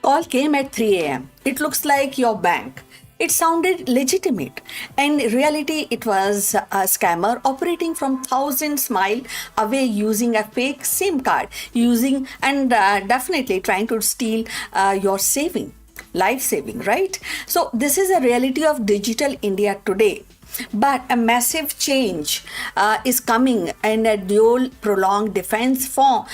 Call came at 3 a.m. It looks like your bank. It sounded legitimate. In reality, it was a scammer operating from thousands miles away using a fake SIM card, using and definitely trying to steal your life saving, right? So, this is a reality of digital India today. But a massive change is coming in a dual prolonged defense from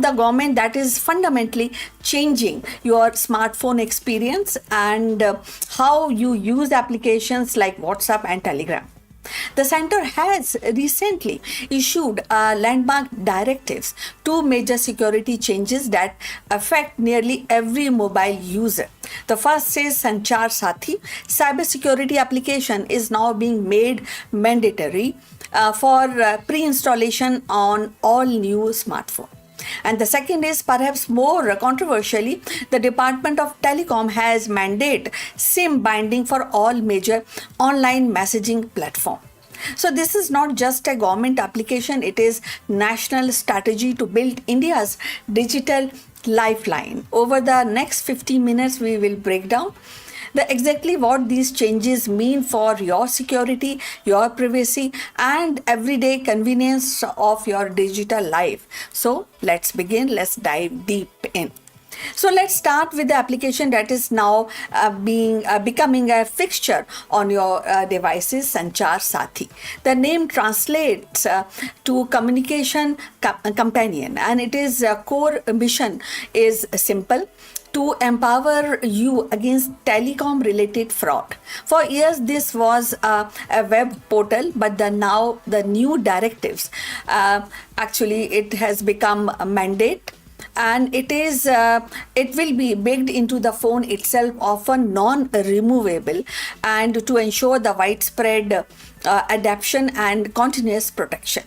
the government that is fundamentally changing your smartphone experience and how you use applications like WhatsApp and Telegram. The center has recently issued landmark directives, two major security changes that affect nearly every mobile user. The first says Sanchar Saathi, cybersecurity application is now being made mandatory for pre-installation on all new smartphones. And the second is perhaps more controversially, the Department of Telecom has mandate SIM binding for all major online messaging platforms. So this is not just a government application, it is national strategy to build India's digital lifeline. Over the next 50 minutes, we will break down exactly what these changes mean for your security, your privacy, and everyday convenience of your digital life. So let's begin. Let's dive deep in. So let's start with the application that is now becoming a fixture on your devices, Sanchar Saathi. The name translates to communication companion, and it is core mission is simple: to empower you against telecom related fraud. For years, this was a web portal, but now the new directives, actually it has become a mandate, and it will be baked into the phone itself, often non-removable, and to ensure the widespread adoption and continuous protection.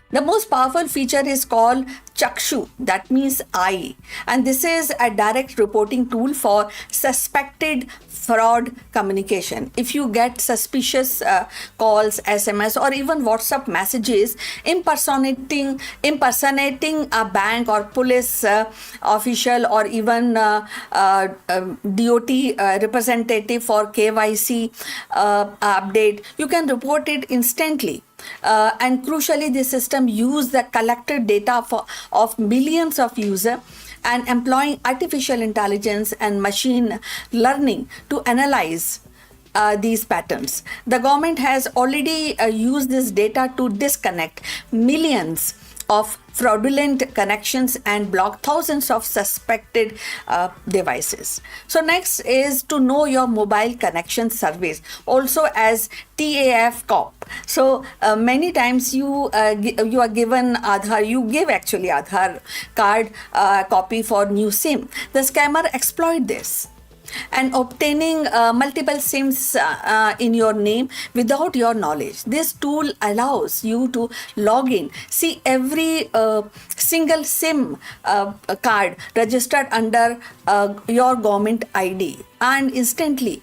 The most powerful feature is called Chakshu, that means eye, and this is a direct reporting tool for suspected fraud communication. If you get suspicious calls, SMS, or even WhatsApp messages impersonating a bank or police official, or even DOT representative for KYC update, you can report it instantly. And crucially, this system uses the collected data of millions of users and employing artificial intelligence and machine learning to analyze these patterns. The government has already used this data to disconnect millions of fraudulent connections and block thousands of suspected devices. So next is to know your mobile connection service, also as TAF COP. So many times you are given Aadhaar, you give actually Aadhaar card copy for new SIM. The scammer exploit this and obtaining multiple SIMs in your name without your knowledge. This tool allows you to log in, see every single SIM card registered under your government ID, and instantly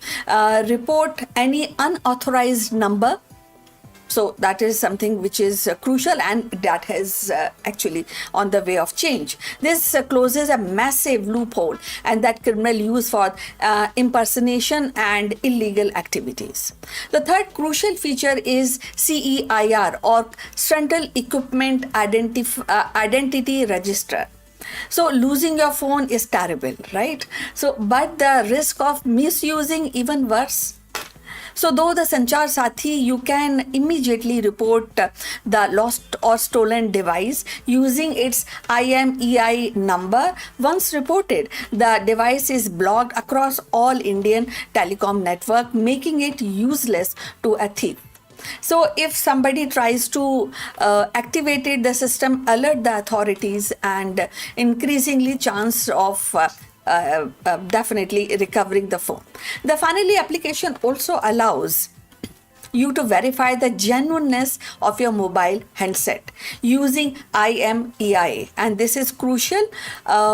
report any unauthorized number. So that is something which is crucial, and that is actually on the way of change. This closes a massive loophole and that criminal use for impersonation and illegal activities. The third crucial feature is CEIR, or Central Equipment Identity Register. So losing your phone is terrible, right? So, but the risk of misusing even worse. So though the Sanchar Saathi, you can immediately report the lost or stolen device using its IMEI number. Once reported, the device is blocked across all Indian telecom network, making it useless to a thief. So if somebody tries to activate it, the system alert the authorities, and increasingly chance of definitely recovering the phone. The finally application also allows you to verify the genuineness of your mobile handset using IMEI, and this is crucial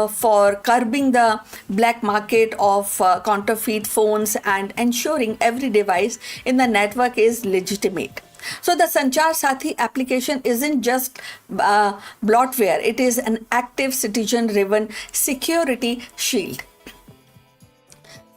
for curbing the black market of counterfeit phones and ensuring every device in the network is legitimate. So the Sanchar Saathi application isn't just bloatware, it is an active citizen-driven security shield.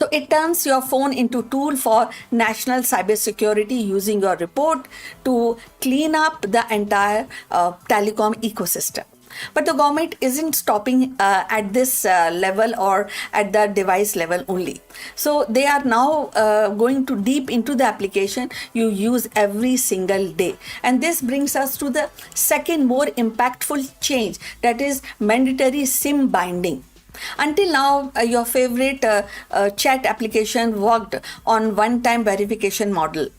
So it turns your phone into a tool for national cybersecurity, using your report to clean up the entire telecom ecosystem. But the government isn't stopping at this level or at the device level only. So they are now going to deep into the application you use every single day. And this brings us to the second more impactful change, that is mandatory SIM binding. Until now, your favorite chat application worked on one-time verification model.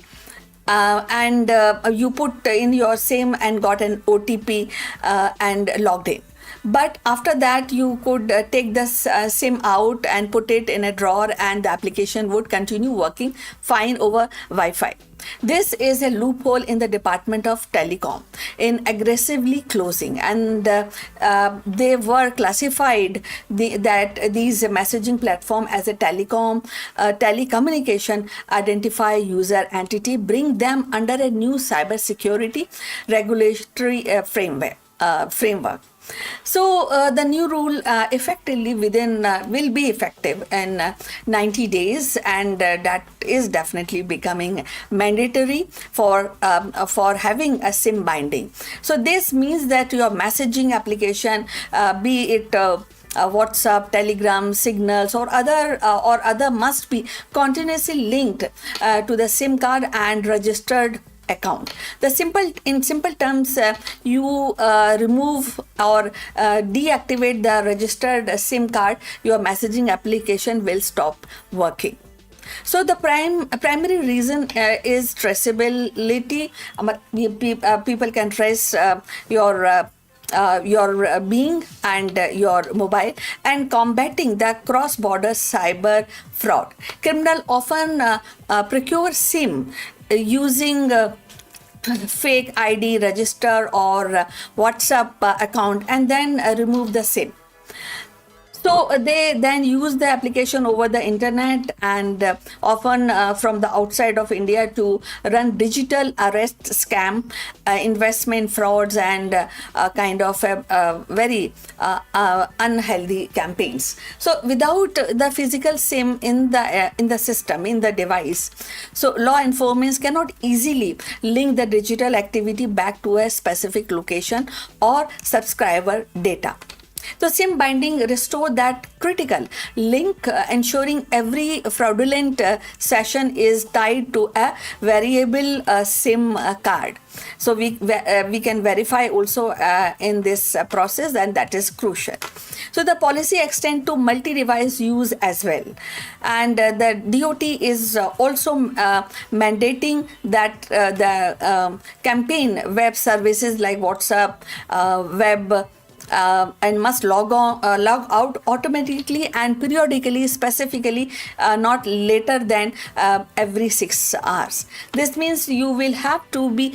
And you put in your SIM and got an OTP and logged in. But after that, you could take the SIM out and put it in a drawer, and the application would continue working fine over Wi-Fi. This is a loophole in the Department of Telecom in aggressively closing, and they were classified that these messaging platform as a telecommunication identify user entity, bring them under a new cybersecurity regulatory framework. So the new rule effectively will be effective in 90 days, and that is definitely becoming mandatory for having a SIM binding. So this means that your messaging application, be it WhatsApp, Telegram, Signals, or other must be continuously linked to the SIM card and registered account. In simple terms, you remove or deactivate the registered SIM card, your messaging application will stop working. So the primary reason is traceability. People can trace your being and your mobile, and combating the cross-border cyber fraud. Criminal often procure SIM using fake ID, register or WhatsApp account, and then remove the SIM. So they then use the application over the internet, and often from the outside of India, to run digital arrest scam, investment frauds, and kind of very unhealthy campaigns. So without the physical SIM in the system, in the device, so law enforcement cannot easily link the digital activity back to a specific location or subscriber data. So SIM binding restore that critical link, ensuring every fraudulent session is tied to a variable SIM card. So we can verify also in this process, and that is crucial. So the policy extend to multi-device use as well, and the DOT is also mandating that the campaign web services like WhatsApp, web and must log out automatically and periodically, specifically not later than every 6 hours. This means you will have to be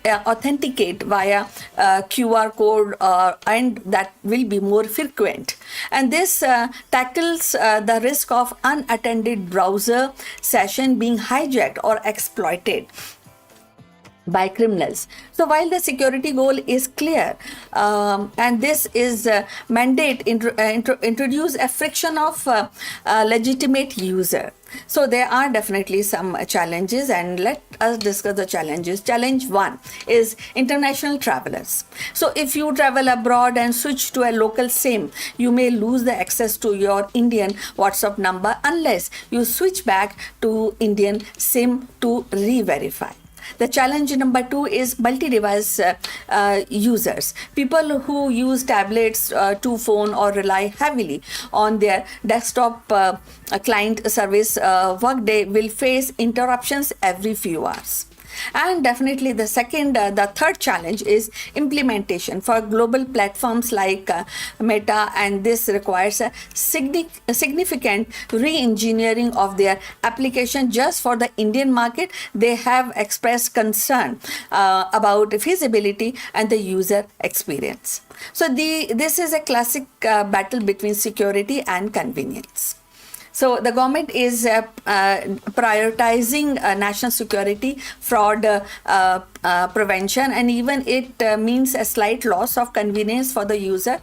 authenticate via QR code, and that will be more frequent. And this tackles the risk of unattended browser session being hijacked or exploited by criminals. So while the security goal is clear, and this is mandate introduce a friction of legitimate user. So there are definitely some challenges, and let us discuss the challenges. Challenge 1 is international travelers. So if you travel abroad and switch to a local SIM, you may lose the access to your Indian WhatsApp number unless you switch back to Indian SIM to re-verify. The challenge number 2 is multi-device users. People who use tablets to phone or rely heavily on their desktop client service workday will face interruptions every few hours. And definitely the third challenge is implementation for global platforms like Meta, and this requires a significant re-engineering of their application just for the Indian market. They have expressed concern about feasibility and the user experience. So this is a classic battle between security and convenience. So the government is prioritizing national security, fraud prevention, and even it means a slight loss of convenience for the user.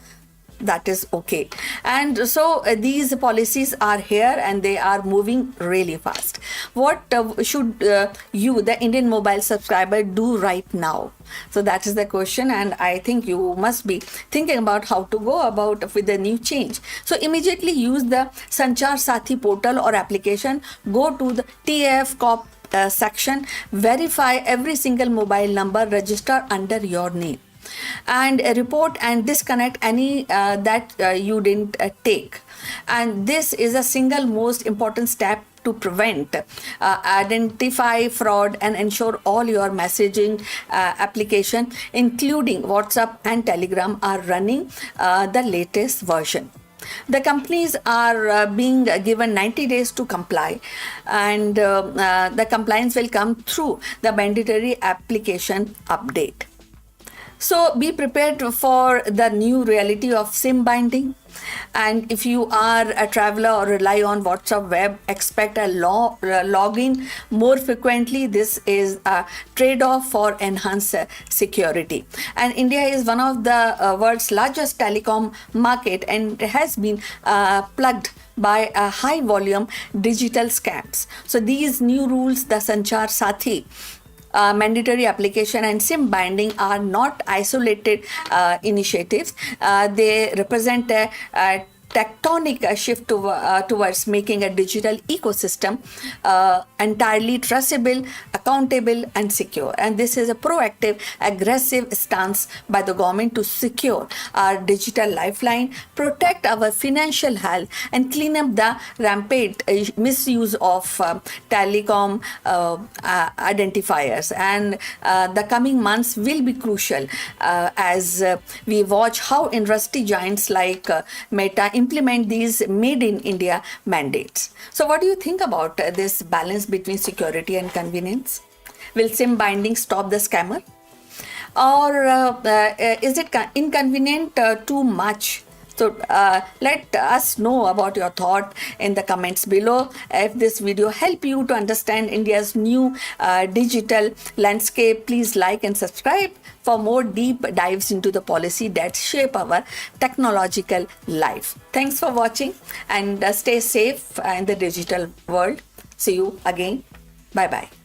That is okay. And so these policies are here and they are moving really fast. What should you, the Indian mobile subscriber, do right now? So that is the question, and I think you must be thinking about how to go about with the new change. So immediately use the Sanchar Saathi portal or application. Go to the TAF Corp section, verify every single mobile number, register under your name, and report and disconnect any that you didn't take. And this is a single most important step to prevent, identify fraud, and ensure all your messaging application, including WhatsApp and Telegram, are running the latest version. The companies are being given 90 days to comply, and the compliance will come through the mandatory application update. So be prepared for the new reality of SIM binding. And if you are a traveler or rely on WhatsApp web, expect a login more frequently. This is a trade-off for enhanced security. And India is one of the world's largest telecom market, and it has been plugged by a high volume digital scams. So these new rules, the Sanchar Saathi, mandatory application, and SIM binding, are not isolated initiatives. They represent a tectonic shift towards making a digital ecosystem entirely traceable, accountable, and secure. And this is a proactive, aggressive stance by the government to secure our digital lifeline, protect our financial health, and clean up the rampant misuse of telecom identifiers. And the coming months will be crucial as we watch how industry giants like Meta implement these made in India mandates. So what do you think about this balance between security and convenience? Will SIM binding stop the scammer? Or is it inconvenient too much? So let us know about your thought in the comments below. If this video helped you to understand India's new digital landscape, please like and subscribe for more deep dives into the policy that shape our technological life. Thanks for watching, and stay safe in the digital world. See you again. Bye-bye.